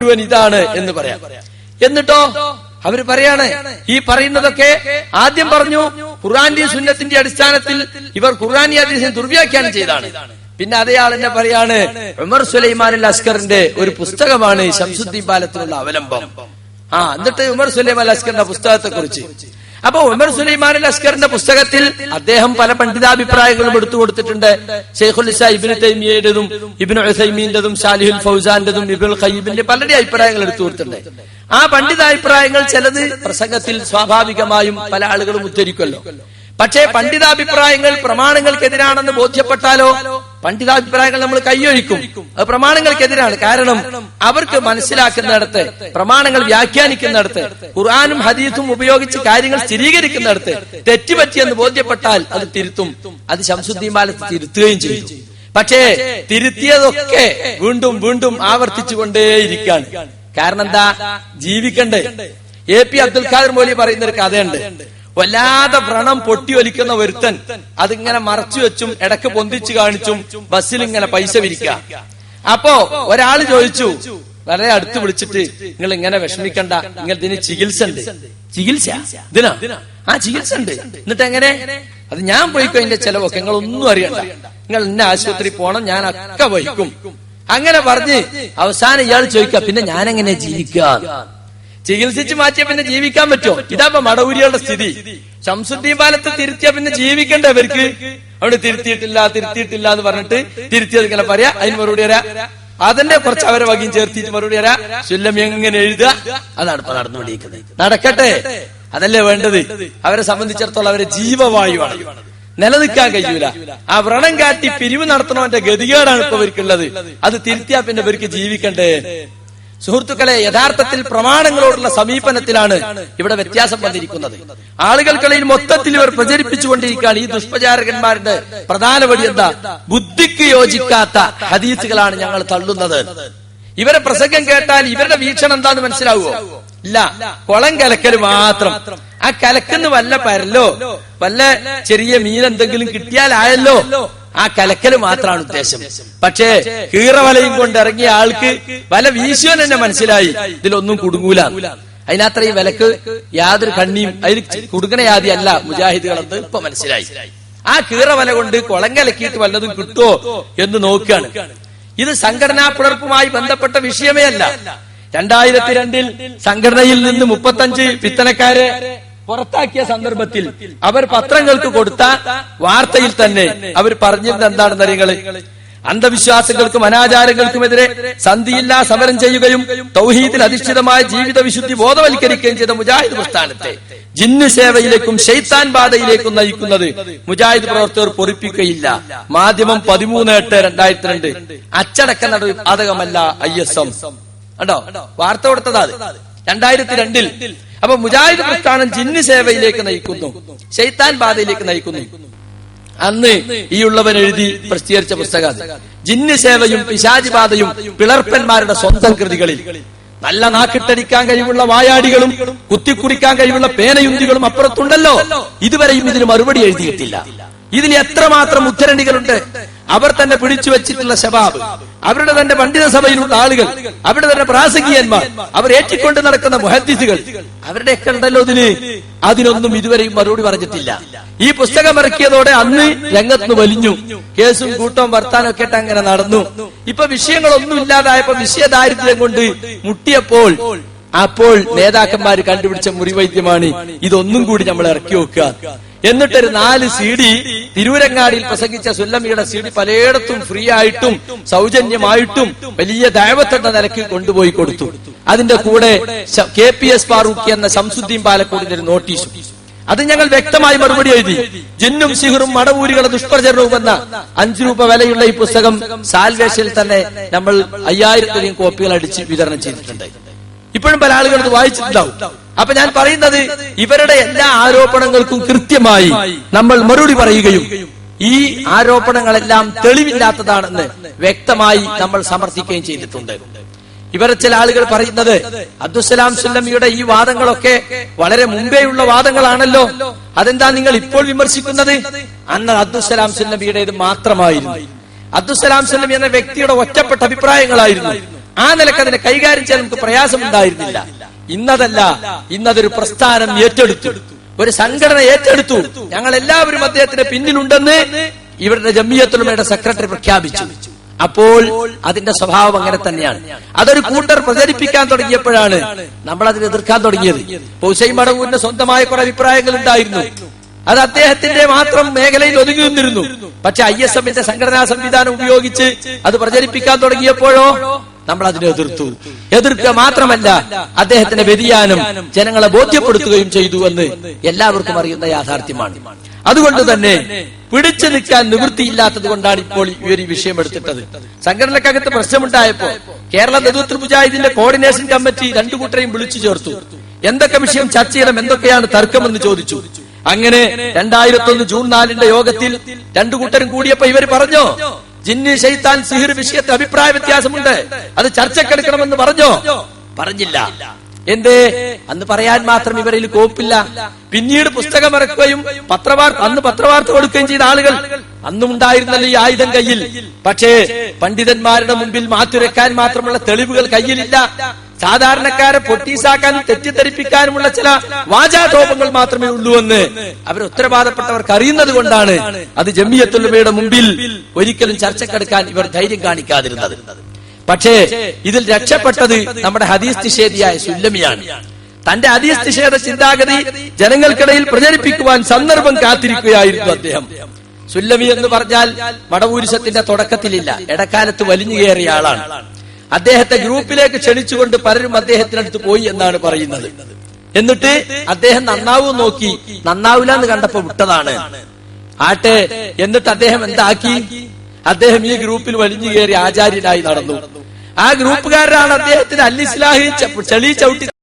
മുഴുവൻ ഇതാണ് എന്ന് പറയാം. എന്നിട്ടോ അവര് പറയാണ് ഈ പറയുന്നതൊക്കെ ആദ്യം പറഞ്ഞു ഖുർആന്റെ സുന്നത്തിന്റെ അടിസ്ഥാനത്തിൽ ഇവർ ഖുർആനി ഹദീസിനെ ദുർവ്യാഖ്യാനം ചെയ്താണ്. പിന്നെ അതേ ആളെന്നെ പറയാണ് ഉമർ സുലൈമാൻ അൽ അസ്കറിന്റെ ഒരു പുസ്തകമാണ് ശംസുദ്ദീൻ പാലത്തിനുള്ള അവലംബം. എന്നിട്ട് ഉമർ സുലൈമാൻ അൽ അസ്കറിന്റെ പുസ്തകത്തെ കുറിച്ച് അപ്പൊ ഉമർ സുലൈമാൻ അൽ അസ്കറിന്റെ പുസ്തകത്തിൽ അദ്ദേഹം പല പണ്ഡിതാഭിപ്രായങ്ങളും എടുത്തു കൊടുത്തിട്ടുണ്ട്. ശൈഖുൽ ഇസ്ലാം ഇബ്നു തൈമിയ്യയുടേതും ഇബ്നു ഉസൈമീന്റേതും സാലിഹുൽ ഫൗസാന്റേതും ഇബ്നുൽ ഖയ്യിമിന്റെ പലരുടെ അഭിപ്രായങ്ങൾ എടുത്തു കൊടുത്തിട്ടുണ്ട്. ആ പണ്ഡിതാഭിപ്രായങ്ങൾ ചിലത് പ്രസംഗത്തിൽ സ്വാഭാവികമായും പല ആളുകളും ഉദ്ധരിക്കുമല്ലോ. പക്ഷേ പണ്ഡിതാഭിപ്രായങ്ങൾ പ്രമാണങ്ങൾക്കെതിരാണെന്ന് ബോധ്യപ്പെട്ടാലോ പണ്ഡിതാഭിപ്രായങ്ങൾ നമ്മൾ കൈയൊഴിക്കും. അത് പ്രമാണങ്ങൾക്കെതിരാണ്. കാരണം അവർക്ക് മനസ്സിലാക്കുന്നിടത്ത്, പ്രമാണങ്ങൾ വ്യാഖ്യാനിക്കുന്നിടത്ത്, ഖുർആനും ഹദീസും ഉപയോഗിച്ച് കാര്യങ്ങൾ സ്ഥിരീകരിക്കുന്നിടത്ത് തെറ്റുപറ്റിയെന്ന് ബോധ്യപ്പെട്ടാൽ അത് തിരുത്തും. അത് ശംസുദ്ദീൻ പാലത്ത് തിരുത്തുകയും ചെയ്യും. പക്ഷേ തിരുത്തിയതൊക്കെ വീണ്ടും വീണ്ടും ആവർത്തിച്ചുകൊണ്ടേയിരിക്കാണ്. കാരണം എന്താ? ജീവിക്കണ്ടേ. AP അബ്ദുൽ ഖാദർ മൗലവി പറയുന്ന ഒരു കഥയുണ്ട്. വല്ലാതെ വ്രണം പൊട്ടി ഒലിക്കുന്ന ഒരുത്തൻ അതിങ്ങനെ മറച്ചു വെച്ചും ഇടക്ക് പൊന്തിച്ചു കാണിച്ചും ബസ്സിൽ ഇങ്ങനെ പൈസ വിരിക്കുക. അപ്പോ ഒരാള് ചോദിച്ചു, വളരെ അടുത്ത് വിളിച്ചിട്ട്, നിങ്ങൾ ഇങ്ങനെ വിഷമിക്കണ്ട, നിങ്ങൾ ഇതിന് ചികിത്സ ഉണ്ട്. ചികിത്സ ഇതിനാ? ചികിത്സ ഉണ്ട്. എന്നിട്ട് എങ്ങനെ? അത് ഞാൻ പോയിക്കോ, അതിന്റെ ചെലവൊക്കെ നിങ്ങളൊന്നും അറിയണ്ട, നിങ്ങൾ ഇന്ന ആശുപത്രി പോണം, ഞാൻ ഒക്കെ വഹിക്കും. അങ്ങനെ പറഞ്ഞ് അവസാനം ഇയാൾ ചോദിക്കുക, പിന്നെ ഞാൻ എങ്ങനെ ജീവിക്കുക? ചികിത്സിച്ച് മാറ്റിയ പിന്നെ ജീവിക്കാൻ പറ്റുമോ? ഇതാപ്പോ മടവൂരികളുടെ സ്ഥിതി. ശംസുദ്ദീൻ പാലത്ത് തിരുത്തിയ പിന്നെ ജീവിക്കണ്ടേ അവർക്ക്? അവിടെ തിരുത്തിയിട്ടില്ല എന്ന് പറഞ്ഞിട്ട് തിരുത്തിയത് ഇങ്ങനെ പറയാ, അതിന് മറുപടി വരാ, അതിന്റെ കുറച്ച് അവരെ വകയും ചേർത്തിട്ട് മറുപടി വരാ, സുല്ലം എങ്ങനെ എഴുതുക. അതാണ് ഇപ്പൊ നടന്നുകൊണ്ടിരിക്കുന്നത്. നടക്കട്ടെ, അതല്ലേ വേണ്ടത്. അവരെ സംബന്ധിച്ചിടത്തോളം അവരെ ജീവവായുവാണ്, നിലനിൽക്കാൻ കഴിയൂല. ആ വ്രണം കാട്ടി പിരിവ് നടത്തണവന്റെ ഗതികേടാണ് ഇപ്പൊ ഇവർക്കുള്ളത്. അത് തിരുത്തിയാ പിന്നെ ഇവർക്ക് ജീവിക്കണ്ടേ? സുഹൃത്തുക്കളെ, യഥാർത്ഥത്തിൽ പ്രമാണങ്ങളോടുള്ള സമീപനത്തിലാണ് ഇവിടെ വ്യത്യാസം വന്നിരിക്കുന്നത്. ആളുകൾക്കിടയിൽ മൊത്തത്തിൽ ഇവർ പ്രചരിപ്പിച്ചുകൊണ്ടിരിക്കുകയാണ്. ഈ ദുഷ്പ്രചാരകന്മാരുടെ പ്രധാന വഴി എന്താ? ബുദ്ധിക്ക് യോജിക്കാത്ത ഹദീസുകളാണ് ഞങ്ങൾ തള്ളുന്നത്. ഇവരെ പ്രസംഗം കേട്ടാൽ ഇവരുടെ വീക്ഷണം എന്താന്ന് മനസ്സിലാവുമോ? ഇല്ല, കുളം കലക്കൽ മാത്രം. ആ കലക്കുന്ന വല്ല പരലോ വല്ല ചെറിയ മീൻ എന്തെങ്കിലും കിട്ടിയാലായല്ലോ, ആ കലക്കല് മാത്രമാണ് ഉദ്ദേശം. പക്ഷേ കീറവലയും കൊണ്ട് ഇറങ്ങിയ ആൾക്ക് വല വീശുവാൻ തന്നെ മനസ്സിലായി ഇതിലൊന്നും കുടുങ്ങൂല. അതിനത്ര ഈ വിലക്ക് യാതൊരു കണ്ണിയും അതിൽ കുടുങ്ങണ യാതി അല്ല മുജാഹിദുകളെന്ന് ഇപ്പൊ മനസ്സിലായി. ആ കീറവല കൊണ്ട് കുളം കലക്കിയിട്ട് വല്ലതും കിട്ടുമോ എന്ന് നോക്കുകയാണ്. ഇത് സംഘടനാ പിളർപ്പുമായി ബന്ധപ്പെട്ട വിഷയമേ അല്ല. 2002 സംഘടനയിൽ നിന്ന് 35 വിത്തനക്കാരെ പുറത്താക്കിയ സന്ദർഭത്തിൽ അവർ പത്രങ്ങൾക്ക് കൊടുത്ത വാർത്തയിൽ തന്നെ അവർ പറഞ്ഞിരുന്നത് എന്താണെന്ന് അറിയുങ്ങള്? അന്ധവിശ്വാസങ്ങൾക്കും അനാചാരങ്ങൾക്കുമെതിരെ സന്ധിയില്ലാ സമരം ചെയ്യുകയും തൗഹീദിൽ അധിഷ്ഠിതമായ ജീവിത വിശുദ്ധി ബോധവൽക്കരിക്കുകയും ചെയ്ത മുജാഹിദ് പ്രസ്ഥാനത്തെ ജിന്ന് സേവയിലേക്കും ശൈത്താൻ ബാധയിലേക്കും നയിക്കുന്നത് മുജാഹിദ് പ്രവർത്തകർ പൊറിപ്പിക്കുകയില്ല. മാധ്യമം 13/8/2002. അച്ചടക്ക നടപടിമല്ല ISM. കണ്ടോ, വാർത്ത കൊടുത്തതാ 2002. അപ്പൊ മുജാഹിദ് പ്രസ്ഥാനം ജിന്ന് സേവയിലേക്ക് നയിക്കുന്നു, ശൈത്താൻ ബാധയിലേക്ക് നയിക്കുന്നു. അന്ന് ഈ ഉള്ളവൻ എഴുതി പ്രസിദ്ധീകരിച്ച പുസ്തകം ജിന്ന് സേവയും പിശാചി ബാധയും പിളർപ്പന്മാരുടെ സ്വന്തം കൃതികളിൽ. നല്ല നാക്കിട്ടടിക്കാൻ കഴിവുള്ള വായാടികളും കുത്തിക്കുറിക്കാൻ കഴിവുള്ള പേനയുന്തികളും അപ്പുറത്തുണ്ടല്ലോ. ഇതുവരെയും ഇതിന് മറുപടി എഴുതിയിട്ടില്ല. ഇതിന് എത്രമാത്രം ഉദ്ധരണികളുണ്ട്. അവർ തന്നെ പിടിച്ചു വെച്ചിട്ടുള്ള ശബാബ്, അവരുടെ തന്നെ പണ്ഡിത സഭയിലുള്ള ആളുകൾ, അവരുടെ തന്നെ പ്രാസംഗികന്മാർ, അവർ ഏറ്റിക്കൊണ്ട് നടക്കുന്ന മുഹദ്ദിസുകൾ, അവരുടെയൊക്കെ ഉണ്ടല്ലോ ഇതിന്. അതിനൊന്നും ഇതുവരെയും മറുപടി പറഞ്ഞിട്ടില്ല. ഈ പുസ്തകം ഇറക്കിയതോടെ അന്ന് രംഗത്ത് വലിഞ്ഞു. കേസും കൂട്ടവും വർത്താനം ഒക്കെ അങ്ങനെ നടന്നു. ഇപ്പൊ വിഷയങ്ങളൊന്നും ഇല്ലാതായപ്പോ വിഷയദാരിദ്ര്യം കൊണ്ട് മുട്ടിയപ്പോൾ അപ്പോൾ നേതാക്കന്മാർ കണ്ടുപിടിച്ച മുറിവൈദ്യമാണ് ഇതൊന്നും കൂടി നമ്മൾ ഇറക്കി വെക്കുക. എന്നിട്ടൊരു 4 CD തിരൂരങ്ങാടിയിൽ പ്രസംഗിച്ച സുല്ലമിയുടെ CD പലയിടത്തും ഫ്രീ ആയിട്ടും സൗജന്യമായിട്ടും വലിയ ദഅവത്ത് എന്ന നിലയ്ക്ക് കൊണ്ടുപോയി കൊടുത്തു. അതിന്റെ കൂടെ KPS ഫാറൂഖി എന്ന ശംസുദ്ദീൻ പാലക്കോടിന്റെ ഒരു നോട്ടീസും. അത് ഞങ്ങൾ വ്യക്തമായി മറുപടി എഴുതി. ജിന്നും സിഹറും മടവൂരികളുടെ ദുഷ്പ്രചരണവും എന്ന 5 രൂപ വിലയുള്ള ഈ പുസ്തകം സാൽവേഷനിൽ തന്നെ നമ്മൾ 5000 കോപ്പികൾ അടിച്ച് വിതരണം ചെയ്തിട്ടുണ്ട്. ഇപ്പോഴും പല ആളുകൾ ഇത് വായിച്ചിട്ടുണ്ടാവും. അപ്പൊ ഞാൻ പറയുന്നത് ഇവരുടെ എല്ലാ ആരോപണങ്ങൾക്കും കൃത്യമായി നമ്മൾ മറുപടി പറയുകയും ഈ ആരോപണങ്ങളെല്ലാം തെളിവില്ലാത്തതാണെന്ന് വ്യക്തമായി നമ്മൾ സമർത്ഥിക്കുകയും ചെയ്തിട്ടുണ്ട്. ഇവരെ ചില ആളുകൾ പറയുന്നത് അബ്ദുസ്സലാം സുല്ലമിയുടെ ഈ വാദങ്ങളൊക്കെ വളരെ മുമ്പേയുള്ള വാദങ്ങളാണല്ലോ, അതെന്താ നിങ്ങൾ ഇപ്പോൾ വിമർശിക്കുന്നത്? അന്ന് അബ്ദുസ്സലാം സുല്ലമിയുടെ ഇത് മാത്രമായിരുന്നു. അബ്ദുസ്സലാം സുല്ലമി എന്ന വ്യക്തിയുടെ ഒറ്റപ്പെട്ട അഭിപ്രായങ്ങളായിരുന്നു. ആ നിലക്ക് അതിനെ കൈകാര്യം ചെയ്യാൻ നമുക്ക് പ്രയാസമുണ്ടായിരുന്നില്ല. ഇന്നതല്ല, ഇന്നതൊരു പ്രസ്ഥാനം ഏറ്റെടുത്തു, ഒരു സംഘടന ഏറ്റെടുത്തു. ഞങ്ങൾ എല്ലാവരും അദ്ദേഹത്തിന് പിന്നിലുണ്ടെന്ന് ഇവരുടെ ജമിയത്തുൽ ഉലമയുടെ സെക്രട്ടറി പ്രഖ്യാപിച്ചു. അപ്പോൾ അതിന്റെ സ്വഭാവം അങ്ങനെ തന്നെയാണ്. അതൊരു കൂട്ടർ പ്രചരിപ്പിക്കാൻ തുടങ്ങിയപ്പോഴാണ് നമ്മൾ അതിനെ എതിർക്കാൻ തുടങ്ങിയത്. ഹുസൈൻ മടവൂരിന്റെ സ്വന്തമായ കുറെ അഭിപ്രായങ്ങൾ ഉണ്ടായിരുന്നു. അത് അദ്ദേഹത്തിന്റെ മാത്രം മേഖലയിൽ ഒതുങ്ങി നിന്നിരുന്നു. പക്ഷെ ISMന്റെ സംഘടനാ സംവിധാനം ഉപയോഗിച്ച് അത് പ്രചരിപ്പിക്കാൻ തുടങ്ങിയപ്പോഴോ നമ്മൾ അതിനെ എതിർക്കുക മാത്രമല്ല, അദ്ദേഹത്തിന്റെ വ്യതിയാനം ജനങ്ങളെ ബോധ്യപ്പെടുത്തുകയും ചെയ്തു എന്ന് എല്ലാവർക്കും അറിയുന്ന യാഥാർത്ഥ്യമാണ്. അതുകൊണ്ട് തന്നെ പിടിച്ചു നിൽക്കാൻ നിവൃത്തിയില്ലാത്തത് കൊണ്ടാണ് ഇപ്പോൾ ഈ വിഷയം എടുത്തിട്ടത്. സംഘടനക്കകത്ത് പ്രശ്നമുണ്ടായപ്പോ കേരള നേതൃത്വ മുജാഹിദിന്റെ കോർഡിനേഷൻ കമ്മിറ്റി രണ്ടു കൂട്ടരെയും വിളിച്ചു ചേർത്തു. എന്തൊക്കെ വിഷയം ചർച്ച ചെയ്യണം, എന്തൊക്കെയാണ് തർക്കമെന്ന് ചോദിച്ചു. അങ്ങനെ 2001 ജൂൺ 4 യോഗത്തിൽ രണ്ടു കൂട്ടരും കൂടിയപ്പോ ഇവർ പറഞ്ഞോ, ജിന്ന് ശൈത്താൻ സിഹിർ വിഷയത്തിൽ അഭിപ്രായ വ്യത്യാസമുണ്ട്, അത് ചർച്ചക്കെടുക്കണമെന്ന് പറഞ്ഞോ? പറഞ്ഞില്ല. എന്തേ? അന്ന് പറയാൻ മാത്രം ഇവരിൽ കോപ്പില്ല. പിന്നീട് പുസ്തകം ഇറക്കുകയും അന്ന് പത്രവാർത്ത കൊടുക്കുകയും ചെയ്ത ആളുകൾ അന്നും ഉണ്ടായിരുന്നല്ലോ ഈ ആയുധം കയ്യിൽ. പക്ഷേ പണ്ഡിതന്മാരുടെ മുമ്പിൽ മാറ്റുരക്കാൻ മാത്രമുള്ള തെളിവുകൾ കയ്യിലില്ല. സാധാരണക്കാരെ പൊട്ടീസാക്കാനും തെറ്റിദ്ധരിപ്പിക്കാനുമുള്ള ചില വാചാടോപങ്ങൾ മാത്രമേ ഉള്ളൂ എന്ന് അവർ ഉത്തരവാദപ്പെട്ടവർക്ക് അറിയുന്നത് കൊണ്ടാണ് അത് ജമിയത്തുൽ ഉലമയുടെ മുമ്പിൽ ഒരിക്കലും ചർച്ചക്കെടുക്കാൻ ഇവർ ധൈര്യം കാണിക്കാതിരുന്നത്. പക്ഷേ ഇതിൽ രക്ഷപ്പെട്ടത് നമ്മുടെ ഹദീസ് നിഷേധിയായ സുല്ലമിയാണ്. തന്റെ ഹദീസ് നിഷേധ ചിന്താഗതി ജനങ്ങൾക്കിടയിൽ പ്രചരിപ്പിക്കുവാൻ സന്ദർഭം കാത്തിരിക്കുകയായിരുന്നു അദ്ദേഹം. സുല്ലമി എന്ന് പറഞ്ഞാൽ മടവൂരിസത്തിന്റെ തുടക്കത്തിലില്ല, ഇടക്കാലത്ത് വലിഞ്ഞു കയറിയ ആളാണ്. അദ്ദേഹത്തെ ഗ്രൂപ്പിലേക്ക് ക്ഷണിച്ചുകൊണ്ട് പലരും അദ്ദേഹത്തിനടുത്ത് പോയി എന്നാണ് പറയുന്നത്. എന്നിട്ട് അദ്ദേഹം നന്നാവും നോക്കി, നന്നാവില്ല എന്ന് കണ്ടപ്പോ വിട്ടതാണ്. ആട്ടെ, എന്നിട്ട് അദ്ദേഹം എന്താക്കി? അദ്ദേഹം ഈ ഗ്രൂപ്പിൽ വലിഞ്ഞു കയറി ആചാര്യനായി നടന്നു. ആ ഗ്രൂപ്പുകാരനാണ് അദ്ദേഹത്തിന് അൽ ഇസ്ലാഹി ചെളി ചവിട്ടി